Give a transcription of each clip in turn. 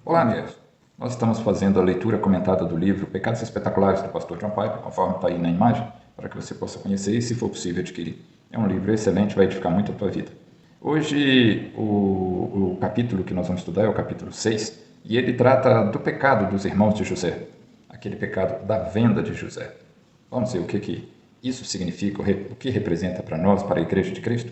Olá, amigos. Nós estamos fazendo a leitura comentada do livro Pecados Espetaculares do pastor John Piper, conforme está aí na imagem, para que você possa conhecer e, se for possível, adquirir. É um livro excelente, vai edificar muito a tua vida. Hoje, o capítulo que nós vamos estudar é o capítulo 6, e ele trata do pecado dos irmãos de José, aquele pecado da venda de José. Vamos ver o que isso significa, o que representa para nós, para a Igreja de Cristo.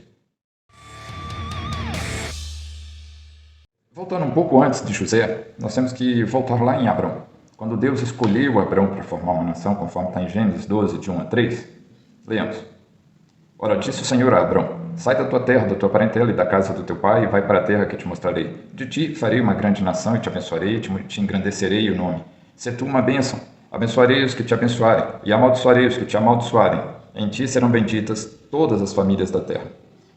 Voltando um pouco antes de José, nós temos que voltar lá em Abrão. Quando Deus escolheu Abrão para formar uma nação, conforme está em Gênesis 12, de 1 a 3, leamos. Ora, disse o Senhor a Abrão, sai da tua terra, da tua parentela e da casa do teu pai, e vai para a terra que te mostrarei. De ti farei uma grande nação, e te abençoarei, e te engrandecerei o nome. Se tu uma bênção, abençoarei os que te abençoarem, e amaldiçoarei os que te amaldiçoarem. Em ti serão benditas todas as famílias da terra.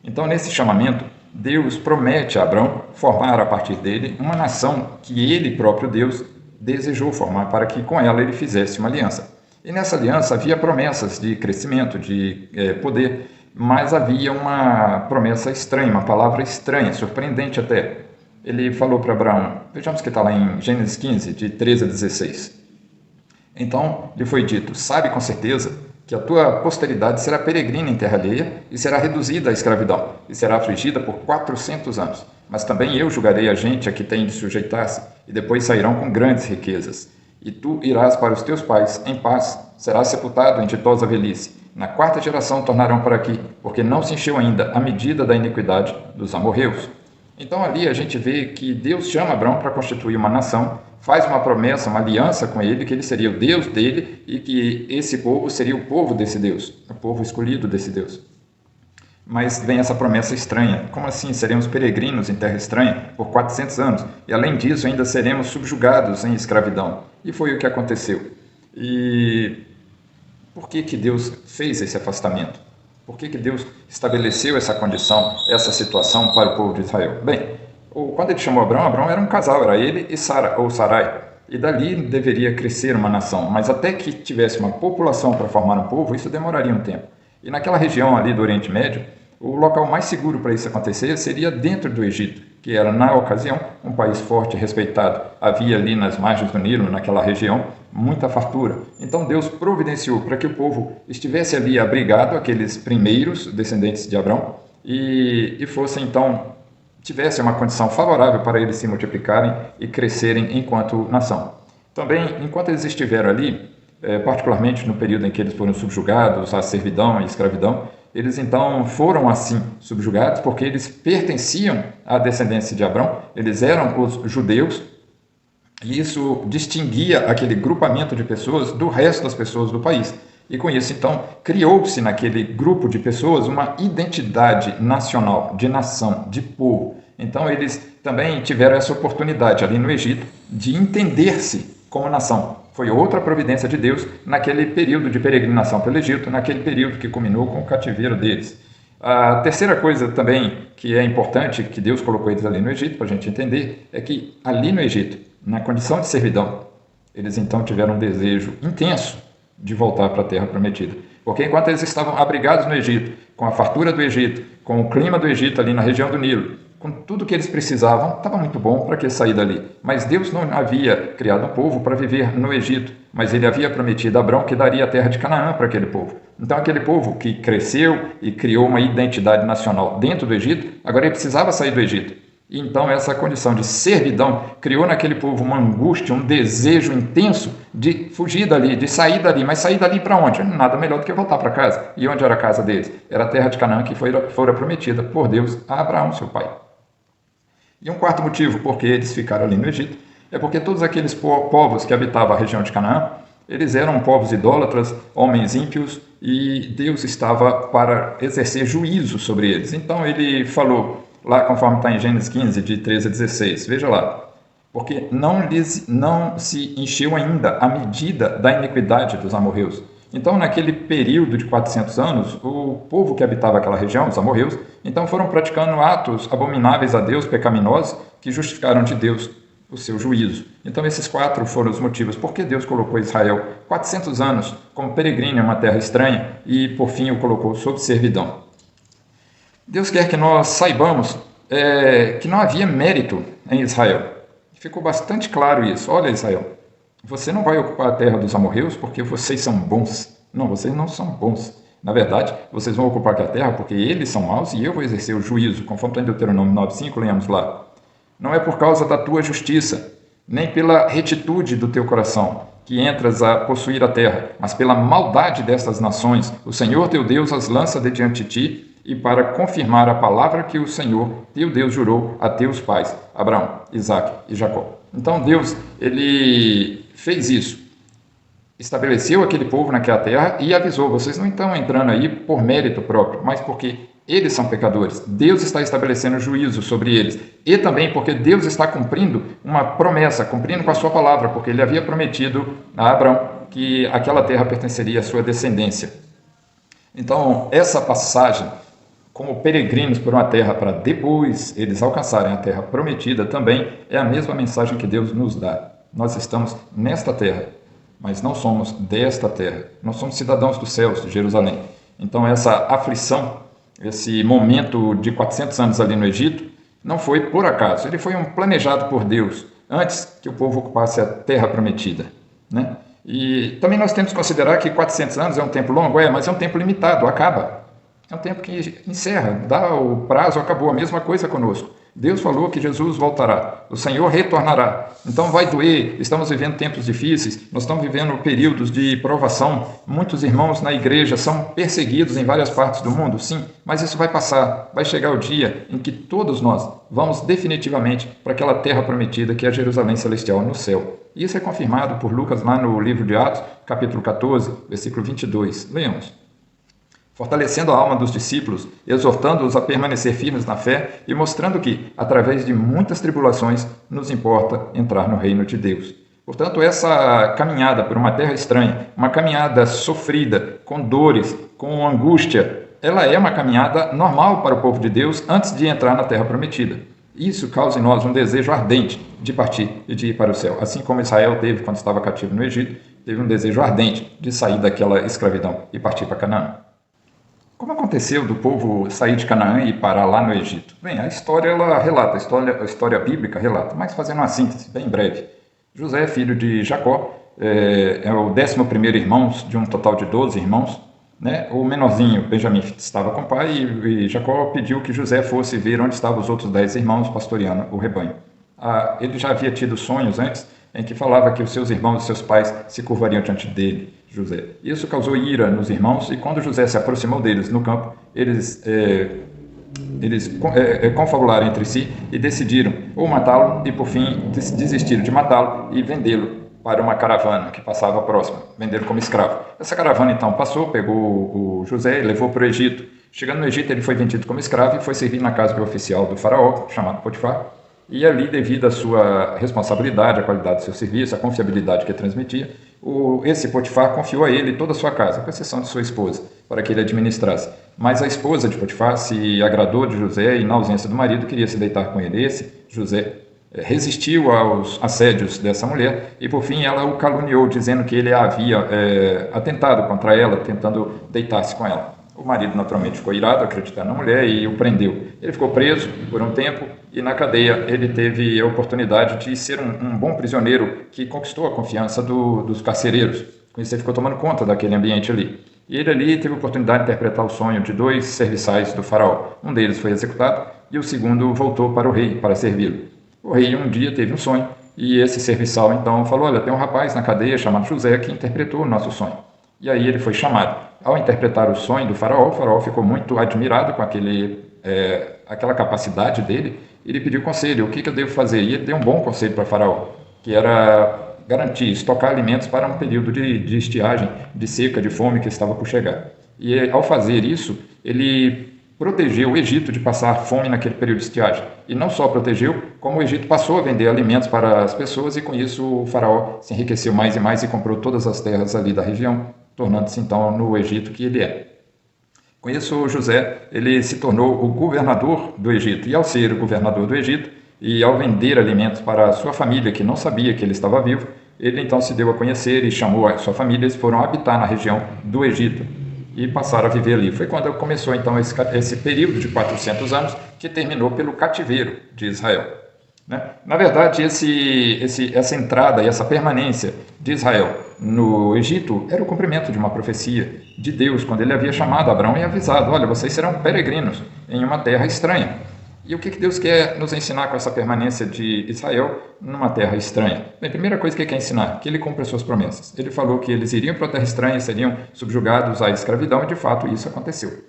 Então, nesse chamamento, Deus promete a Abrão formar a partir dele uma nação que ele próprio, Deus, desejou formar para que com ela ele fizesse uma aliança. E nessa aliança havia promessas de crescimento, de poder, mas havia uma promessa estranha, uma palavra estranha, surpreendente até. Ele falou para Abraão, vejamos que está lá em Gênesis 15, de 13 a 16. Então lhe foi dito, sabe com certeza que a tua posteridade será peregrina em terra alheia e será reduzida à escravidão, e será afligida por 400 anos. Mas também eu julgarei a gente a que tem de sujeitar-se, e depois sairão com grandes riquezas. E tu irás para os teus pais em paz, serás sepultado em ditosa velhice. Na quarta geração tornarão para aqui, porque não se encheu ainda a medida da iniquidade dos amorreus. Então ali a gente vê que Deus chama Abrão para constituir uma nação, faz uma promessa, uma aliança com ele, que ele seria o Deus dele e que esse povo seria o povo desse Deus, o povo escolhido desse Deus. Mas vem essa promessa estranha. Como assim? Seremos peregrinos em terra estranha por 400 anos e, além disso, ainda seremos subjugados em escravidão. E foi o que aconteceu. E por que Deus fez esse afastamento? Por que Deus estabeleceu essa condição, essa situação para o povo de Israel? Bem, quando ele chamou Abrão, Abrão era um casal, era ele e Sara, ou Sarai. E dali deveria crescer uma nação, mas até que tivesse uma população para formar um povo, isso demoraria um tempo. E naquela região ali do Oriente Médio, o local mais seguro para isso acontecer seria dentro do Egito, que era, na ocasião, um país forte e respeitado. Havia ali nas margens do Nilo, naquela região, muita fartura. Então Deus providenciou para que o povo estivesse ali abrigado, aqueles primeiros descendentes de Abrão, e fossem então, tivesse uma condição favorável para eles se multiplicarem e crescerem enquanto nação. Também, enquanto eles estiveram ali, particularmente no período em que eles foram subjugados à servidão e escravidão, eles então foram assim subjugados porque eles pertenciam à descendência de Abrão, eles eram os judeus, e isso distinguia aquele grupamento de pessoas do resto das pessoas do país. E com isso, então, criou-se naquele grupo de pessoas uma identidade nacional, de nação, de povo. Então, eles também tiveram essa oportunidade ali no Egito de entender-se como nação. Foi outra providência de Deus naquele período de peregrinação pelo Egito, naquele período que culminou com o cativeiro deles. A terceira coisa também que é importante, que Deus colocou eles ali no Egito, para a gente entender, é que ali no Egito, na condição de servidão, eles então tiveram um desejo intenso de voltar para a terra prometida. Porque enquanto eles estavam abrigados no Egito, com a fartura do Egito, com o clima do Egito ali na região do Nilo, com tudo que eles precisavam, estava muito bom para que sair dali. Mas Deus não havia criado um povo para viver no Egito, mas ele havia prometido a Abrão que daria a terra de Canaã para aquele povo. Então aquele povo que cresceu e criou uma identidade nacional dentro do Egito, agora ele precisava sair do Egito. E então essa condição de servidão criou naquele povo uma angústia, um desejo intenso de fugir dali, de sair dali. Mas sair dali para onde? Nada melhor do que voltar para casa. E onde era a casa deles? Era a terra de Canaã que fora prometida por Deus a Abraão, seu pai. E um quarto motivo por que eles ficaram ali no Egito é porque todos aqueles povos que habitavam a região de Canaã, eles eram povos idólatras, homens ímpios, e Deus estava para exercer juízo sobre eles. Então ele falou, lá conforme está em Gênesis 15, de 13 a 16, veja lá, porque não se encheu ainda a medida da iniquidade dos amorreus. Então, naquele período de 400 anos, o povo que habitava aquela região, os amorreus, então foram praticando atos abomináveis a Deus, pecaminosos, que justificaram de Deus o seu juízo. Então, esses quatro foram os motivos por que Deus colocou Israel 400 anos como peregrino em uma terra estranha e, por fim, o colocou sob servidão. Deus quer que nós saibamos que não havia mérito em Israel. ficou bastante claro isso. Olha, Israel, você não vai ocupar a terra dos amorreus porque vocês são bons. Não, vocês não são bons. Na verdade, vocês vão ocupar aquela terra porque eles são maus e eu vou exercer o juízo, conforme está em Deuteronômio 9,5, leamos lá. Não é por causa da tua justiça, nem pela retitude do teu coração, que entras a possuir a terra, mas pela maldade destas nações. O Senhor teu Deus as lança de diante de ti, e para confirmar a palavra que o Senhor teu Deus jurou a teus pais, Abraão, Isaque e Jacó. Então Deus, ele fez isso. Estabeleceu aquele povo naquela terra e avisou, vocês não estão entrando aí por mérito próprio, mas porque eles são pecadores. Deus está estabelecendo juízo sobre eles. E também porque Deus está cumprindo uma promessa, cumprindo com a sua palavra, porque ele havia prometido a Abraão que aquela terra pertenceria à sua descendência. Então, essa passagem, como peregrinos por uma terra para depois eles alcançarem a terra prometida, também é a mesma mensagem que Deus nos dá. Nós estamos nesta terra, mas não somos desta terra. Nós somos cidadãos dos céus, de Jerusalém. Então, essa aflição, esse momento de 400 anos ali no Egito, não foi por acaso. Ele foi planejado por Deus antes que o povo ocupasse a terra prometida, né? E também nós temos que considerar que 400 anos é um tempo longo, mas é um tempo limitado, acaba. É um tempo que encerra, dá o prazo, acabou. A mesma coisa conosco. Deus falou que Jesus voltará, o Senhor retornará. Então vai doer, estamos vivendo tempos difíceis, nós estamos vivendo períodos de provação. Muitos irmãos na igreja são perseguidos em várias partes do mundo, sim, mas isso vai passar. Vai chegar o dia em que todos nós vamos definitivamente para aquela terra prometida que é a Jerusalém Celestial no céu. Isso é confirmado por Lucas lá no livro de Atos, capítulo 14, versículo 22. Leamos. Fortalecendo a alma dos discípulos, exortando-os a permanecer firmes na fé e mostrando que, através de muitas tribulações, nos importa entrar no reino de Deus. Portanto, essa caminhada por uma terra estranha, uma caminhada sofrida, com dores, com angústia, ela é uma caminhada normal para o povo de Deus antes de entrar na terra prometida. Isso causa em nós um desejo ardente de partir e de ir para o céu. Assim como Israel teve quando estava cativo no Egito, teve um desejo ardente de sair daquela escravidão e partir para Canaã. Como aconteceu do povo sair de Canaã e parar lá no Egito? Bem, a história ela relata, a história bíblica relata, mas fazendo uma síntese bem breve. José, filho de Jacó, é o 11º irmão de um total de 12 irmãos, né? O menorzinho, Benjamim, estava com o pai e Jacó pediu que José fosse ver onde estavam os outros 10 irmãos pastoreando o rebanho. Ele já havia tido sonhos antes em que falava que os seus irmãos e seus pais se curvariam diante dele, José. Isso causou ira nos irmãos e quando José se aproximou deles no campo, eles confabularam entre si e decidiram ou matá-lo e por fim desistiram de matá-lo e vendê-lo para uma caravana que passava próxima, venderam como escravo. Essa caravana então passou, pegou o José e levou para o Egito. Chegando no Egito ele foi vendido como escravo e foi servir na casa do oficial do faraó, chamado Potifar. E ali, devido à sua responsabilidade, à qualidade do seu serviço, à confiabilidade que ele transmitia, esse Potifar confiou a ele toda a sua casa, com exceção de sua esposa, para que ele administrasse. Mas a esposa de Potifar se agradou de José e, na ausência do marido, queria se deitar com ele. Esse, José, resistiu aos assédios dessa mulher e, por fim, ela o caluniou, dizendo que ele havia atentado contra ela, tentando deitar-se com ela. O marido, naturalmente, ficou irado, acreditando na mulher, e o prendeu. Ele ficou preso por um tempo e, na cadeia, ele teve a oportunidade de ser um bom prisioneiro que conquistou a confiança dos carcereiros. Com isso, ele ficou tomando conta daquele ambiente ali. E ele ali teve a oportunidade de interpretar o sonho de 2 serviçais do faraó. Um deles foi executado e o segundo voltou para o rei para servi-lo. O rei um dia teve um sonho e esse serviçal então falou, olha, tem um rapaz na cadeia chamado José que interpretou o nosso sonho. E aí ele foi chamado. Ao interpretar o sonho do faraó, o faraó ficou muito admirado com aquela capacidade dele. Ele pediu conselho, o que eu devo fazer? E ele deu um bom conselho para o faraó, que era garantir, estocar alimentos para um período de estiagem, de seca, de fome que estava por chegar. E ao fazer isso, ele protegeu o Egito de passar fome naquele período de estiagem. E não só protegeu, como o Egito passou a vender alimentos para as pessoas e com isso o faraó se enriqueceu mais e mais e comprou todas as terras ali da região, tornando-se então no Egito que ele é. Com isso, José ele se tornou o governador do Egito. E ao ser o governador do Egito e ao vender alimentos para a sua família, que não sabia que ele estava vivo, ele então se deu a conhecer e chamou a sua família. Eles foram habitar na região do Egito e passaram a viver ali. Foi quando começou então esse período de 400 anos que terminou pelo cativeiro de Israel. né? Na verdade, essa entrada e essa permanência de Israel no Egito era o cumprimento de uma profecia de Deus, quando ele havia chamado Abraão e avisado: olha, vocês serão peregrinos em uma terra estranha. E o que Deus quer nos ensinar com essa permanência de Israel numa terra estranha? Bem, a primeira coisa que ele quer ensinar, que ele cumpre as suas promessas. Ele falou que eles iriam para a terra estranha e seriam subjugados à escravidão, e de fato isso aconteceu.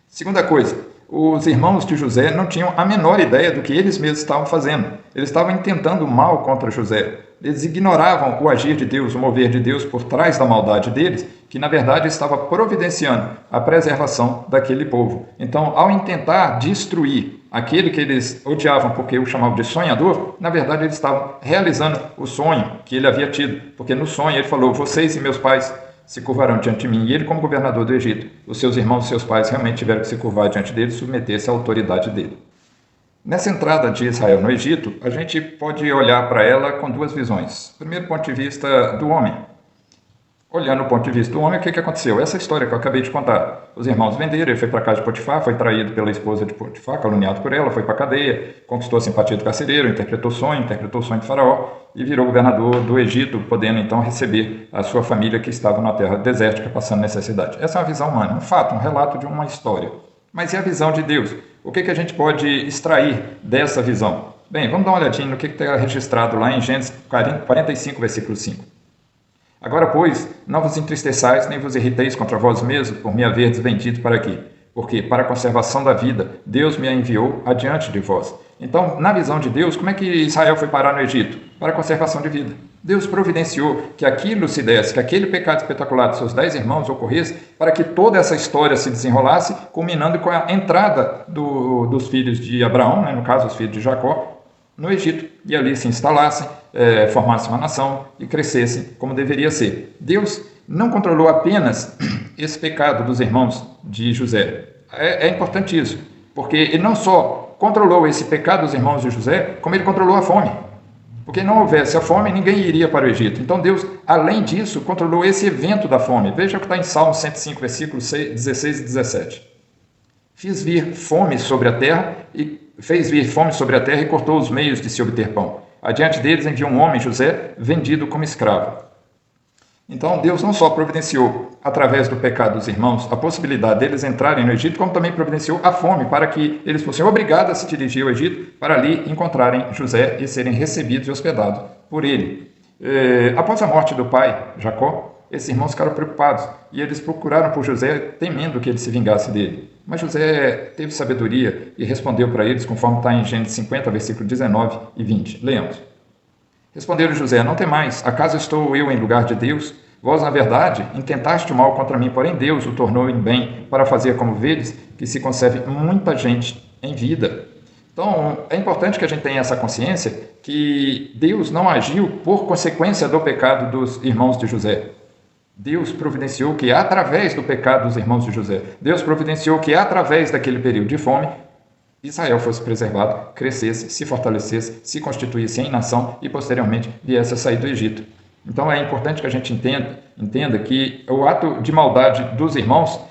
Segunda coisa, os irmãos de José não tinham a menor ideia do que eles mesmos estavam fazendo. Eles estavam intentando mal contra José. Eles ignoravam o agir de Deus, o mover de Deus por trás da maldade deles, que na verdade estava providenciando a preservação daquele povo. Então, ao intentar destruir aquele que eles odiavam porque o chamavam de sonhador, na verdade eles estavam realizando o sonho que ele havia tido. Porque no sonho ele falou: vocês e meus pais se curvarão diante de mim. E ele, como governador do Egito, os seus irmãos e seus pais realmente tiveram que se curvar diante dele e submeter-se à autoridade dele. Nessa entrada de Israel no Egito, a gente pode olhar para ela com duas visões. Primeiro, ponto de vista do homem. Olhando o ponto de vista do homem, o que aconteceu? Essa história que eu acabei de contar. Os irmãos venderam, ele foi para a casa de Potifar, foi traído pela esposa de Potifar, caluniado por ela, foi para a cadeia, conquistou a simpatia do carcereiro, interpretou o sonho de Faraó e virou governador do Egito, podendo então receber a sua família que estava na terra desértica, passando necessidade. Essa é uma visão humana, um fato, um relato de uma história. Mas e a visão de Deus? O que a gente pode extrair dessa visão? Bem, vamos dar uma olhadinha no que está registrado lá em Gênesis 45, versículo 5. Agora, pois, não vos entristeçais, nem vos irriteis contra vós mesmos, por me haverdes vendido para aqui. Porque, para a conservação da vida, Deus me enviou adiante de vós. Então, na visão de Deus, como é que Israel foi parar no Egito? Para a conservação de vida. Deus providenciou que aquilo se desse, que aquele pecado espetacular de seus 10 irmãos ocorresse, para que toda essa história se desenrolasse, culminando com a entrada dos filhos de Abraão, né, no caso, os filhos de Jacó, no Egito, e ali se instalassem, formassem uma nação e crescessem como deveria ser. Deus não controlou apenas esse pecado dos irmãos de José. É importante isso, porque ele não só controlou esse pecado dos irmãos de José, como ele controlou a fome. Porque não houvesse a fome, ninguém iria para o Egito. Então Deus, além disso, controlou esse evento da fome. Veja o que está em Salmo 105, versículos 16 e 17. Fez vir fome sobre a terra e cortou os meios de se obter pão. Adiante deles enviou um homem, José, vendido como escravo. Então Deus não só providenciou, através do pecado dos irmãos, a possibilidade deles entrarem no Egito, como também providenciou a fome, para que eles fossem obrigados a se dirigir ao Egito, para ali encontrarem José e serem recebidos e hospedados por ele. Após a morte do pai, Jacó, esses irmãos ficaram preocupados e eles procuraram por José, temendo que ele se vingasse dele. Mas José teve sabedoria e respondeu para eles, conforme está em Gênesis 50, versículo 19 e 20. Leamos. Respondeu-lhe José: não temais, acaso estou eu em lugar de Deus? Vós, na verdade, intentaste o mal contra mim, porém Deus o tornou em bem, para fazer, como vedes, que se conserve muita gente em vida. Então, é importante que a gente tenha essa consciência que Deus não agiu por consequência do pecado dos irmãos de José. Deus providenciou que, através do pecado dos irmãos de José, Deus providenciou que, através daquele período de fome, Israel fosse preservado, crescesse, se fortalecesse, se constituísse em nação e, posteriormente, viesse a sair do Egito. Então, é importante que a gente entenda que o ato de maldade dos irmãos,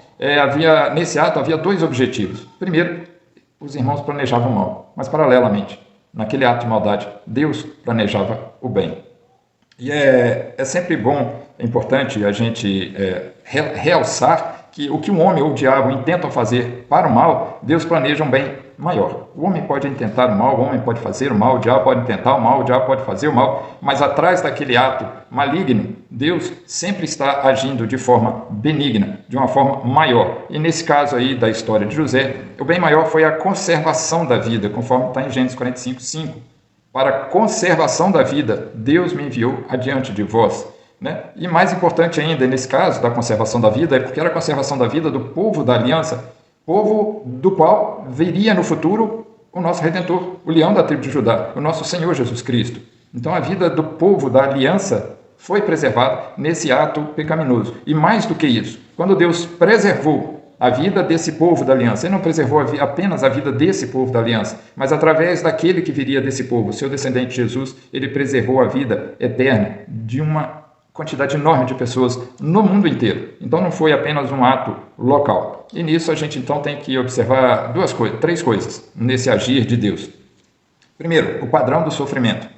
nesse ato havia dois objetivos. Primeiro, os irmãos planejavam o mal, mas, paralelamente, naquele ato de maldade, Deus planejava o bem. E é sempre bom, é importante a gente realçar que o que um homem ou o diabo intentam fazer para o mal, Deus planeja um bem maior. O homem pode intentar o mal, o homem pode fazer o mal, o diabo pode intentar o mal, o diabo pode fazer o mal, mas atrás daquele ato maligno, Deus sempre está agindo de forma benigna, de uma forma maior. E nesse caso aí da história de José, o bem maior foi a conservação da vida, conforme está em Gênesis 45, 5. Para a conservação da vida, Deus me enviou adiante de vós. Né? E mais importante ainda, nesse caso da conservação da vida, é porque era a conservação da vida do povo da aliança, povo do qual viria no futuro o nosso Redentor, o leão da tribo de Judá, o nosso Senhor Jesus Cristo. Então a vida do povo da aliança foi preservada nesse ato pecaminoso. E mais do que isso, quando Deus preservou a vida desse povo da aliança, Ele não preservou apenas a vida desse povo da aliança, mas através daquele que viria desse povo, seu descendente Jesus, Ele preservou a vida eterna de uma quantidade enorme de pessoas no mundo inteiro. Então não foi apenas um ato local. E nisso a gente então tem que observar três coisas nesse agir de Deus. Primeiro, o padrão do sofrimento.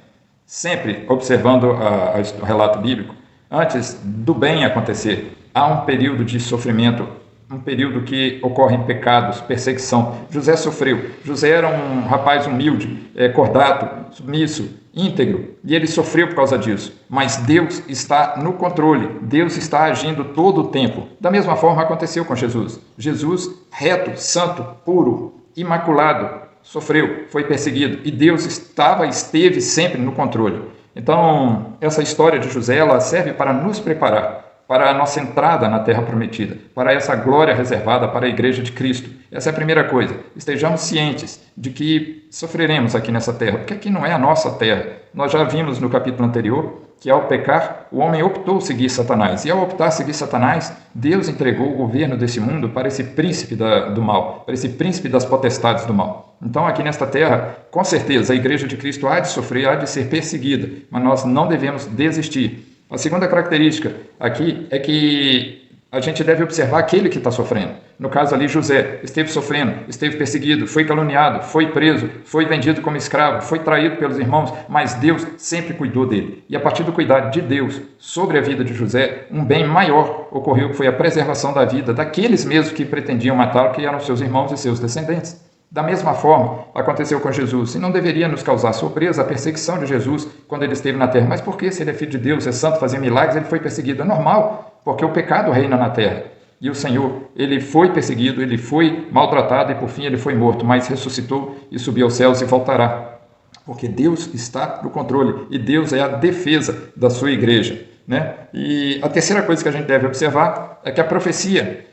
Sempre observando o relato bíblico, antes do bem acontecer, há um período de sofrimento, um período que ocorrem pecados, perseguição. José sofreu. José era um rapaz humilde, cordato, submisso, íntegro, e ele sofreu por causa disso. Mas Deus está no controle, Deus está agindo todo o tempo. Da mesma forma aconteceu com Jesus. Jesus, reto, santo, puro, imaculado, sofreu, foi perseguido, e Deus esteve sempre no controle. Então, essa história de José, ela serve para nos preparar para a nossa entrada na Terra Prometida, para essa glória reservada para a Igreja de Cristo. Essa é a primeira coisa. Estejamos cientes de que sofreremos aqui nessa terra, porque aqui não é a nossa terra. Nós já vimos no capítulo anterior que ao pecar, o homem optou seguir Satanás. E ao optar seguir Satanás, Deus entregou o governo desse mundo para esse príncipe do mal, para esse príncipe das potestades do mal. Então, aqui nesta terra, com certeza, a Igreja de Cristo há de sofrer, há de ser perseguida, mas nós não devemos desistir. A segunda característica aqui é que a gente deve observar aquele que está sofrendo. No caso ali, José esteve sofrendo, esteve perseguido, foi caluniado, foi preso, foi vendido como escravo, foi traído pelos irmãos, mas Deus sempre cuidou dele. E a partir do cuidado de Deus sobre a vida de José, um bem maior ocorreu, que foi a preservação da vida daqueles mesmos que pretendiam matá-lo, que eram seus irmãos e seus descendentes. Da mesma forma, aconteceu com Jesus. E não deveria nos causar surpresa a perseguição de Jesus quando ele esteve na terra. Mas por que, se ele é filho de Deus, é santo, fazia milagres, ele foi perseguido? É normal, porque o pecado reina na terra. E o Senhor, ele foi perseguido, ele foi maltratado e por fim ele foi morto, mas ressuscitou e subiu aos céus e voltará. Porque Deus está no controle e Deus é a defesa da sua igreja, né? E a terceira coisa que a gente deve observar é que a profecia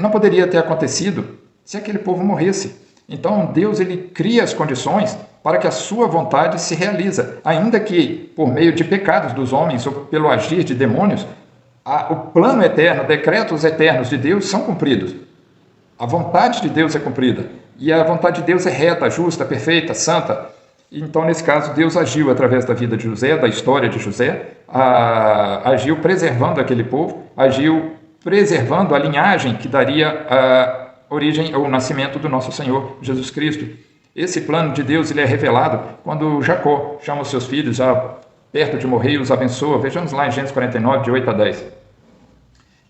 não poderia ter acontecido se aquele povo morresse. Então Deus, ele cria as condições para que a sua vontade se realize, ainda que por meio de pecados dos homens ou pelo agir de demônios, o plano eterno, decretos eternos de Deus são cumpridos. A vontade de Deus é cumprida, e a vontade de Deus é reta, justa, perfeita, santa. Então, nesse caso, Deus agiu através da vida de José, da história de José, agiu preservando aquele povo, agiu preservando a linhagem que daria a origem ou nascimento do nosso Senhor Jesus Cristo. Esse plano de Deus, ele é revelado quando Jacó chama os seus filhos, já perto de morrer, e os abençoa. Vejamos lá em Gênesis 49, de 8 a 10.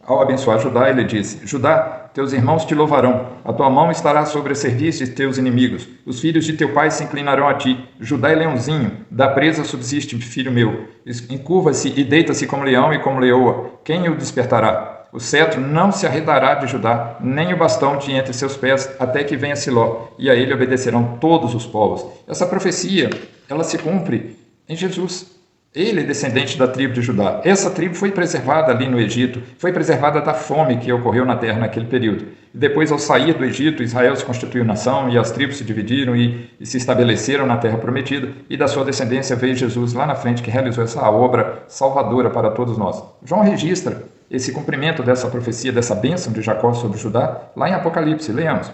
Ao abençoar Judá, ele disse: Judá, teus irmãos te louvarão, a tua mão estará sobre a serviço de teus inimigos, os filhos de teu pai se inclinarão a ti. Judá é leãozinho, da presa subsiste, filho meu. Encurva-se e deita-se como leão e como leoa. Quem o despertará? O cetro não se arredará de Judá, nem o bastão de entre seus pés, até que venha Siló, e a ele obedecerão todos os povos. Essa profecia, ela se cumpre em Jesus. Ele é descendente da tribo de Judá. Essa tribo foi preservada ali no Egito, foi preservada da fome que ocorreu na terra naquele período. Depois, ao sair do Egito, Israel se constituiu nação e as tribos se dividiram e se estabeleceram na terra prometida, e da sua descendência veio Jesus lá na frente, que realizou essa obra salvadora para todos nós. João registra esse cumprimento dessa profecia, dessa bênção de Jacó sobre Judá, lá em Apocalipse. Leamos.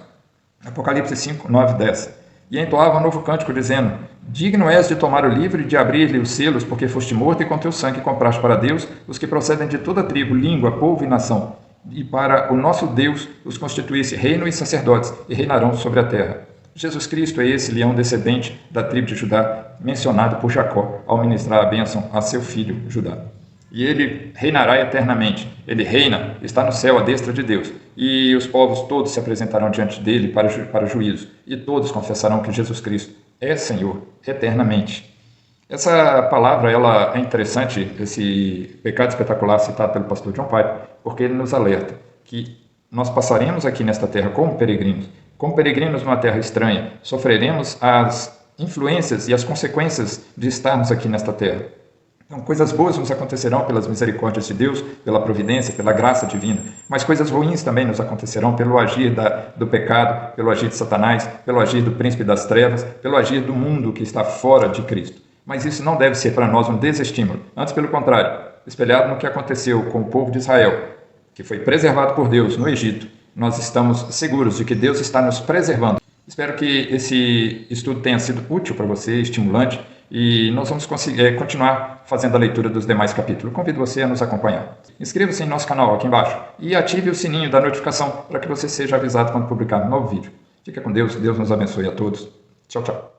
Apocalipse 5, 9 e 10. E entoava um novo cântico, dizendo: Digno és de tomar o livro e de abrir-lhe os selos, porque foste morto e com teu sangue compraste para Deus os que procedem de toda tribo, língua, povo e nação. E para o nosso Deus os constituísse reino e sacerdotes, e reinarão sobre a terra. Jesus Cristo é esse leão descendente da tribo de Judá, mencionado por Jacó ao ministrar a bênção a seu filho Judá. E ele reinará eternamente. Ele reina, está no céu à destra de Deus. E os povos todos se apresentarão diante dele para juízo. E todos confessarão que Jesus Cristo é Senhor eternamente. Essa palavra, ela é interessante, esse pecado espetacular citado pelo pastor John Piper, porque ele nos alerta que nós passaremos aqui nesta terra como peregrinos numa terra estranha, sofreremos as influências e as consequências de estarmos aqui nesta terra. Então, coisas boas nos acontecerão pelas misericórdias de Deus, pela providência, pela graça divina, mas coisas ruins também nos acontecerão pelo agir do pecado, pelo agir de Satanás, pelo agir do príncipe das trevas, pelo agir do mundo que está fora de Cristo. Mas isso não deve ser para nós um desestímulo, antes pelo contrário, espelhado no que aconteceu com o povo de Israel, que foi preservado por Deus no Egito. Nós estamos seguros de que Deus está nos preservando. Espero que esse estudo tenha sido útil para você, estimulante, e nós vamos continuar fazendo a leitura dos demais capítulos. Convido você a nos acompanhar. Inscreva-se em nosso canal aqui embaixo e ative o sininho da notificação para que você seja avisado quando publicar um novo vídeo. Fica com Deus, Deus nos abençoe a todos. Tchau, tchau.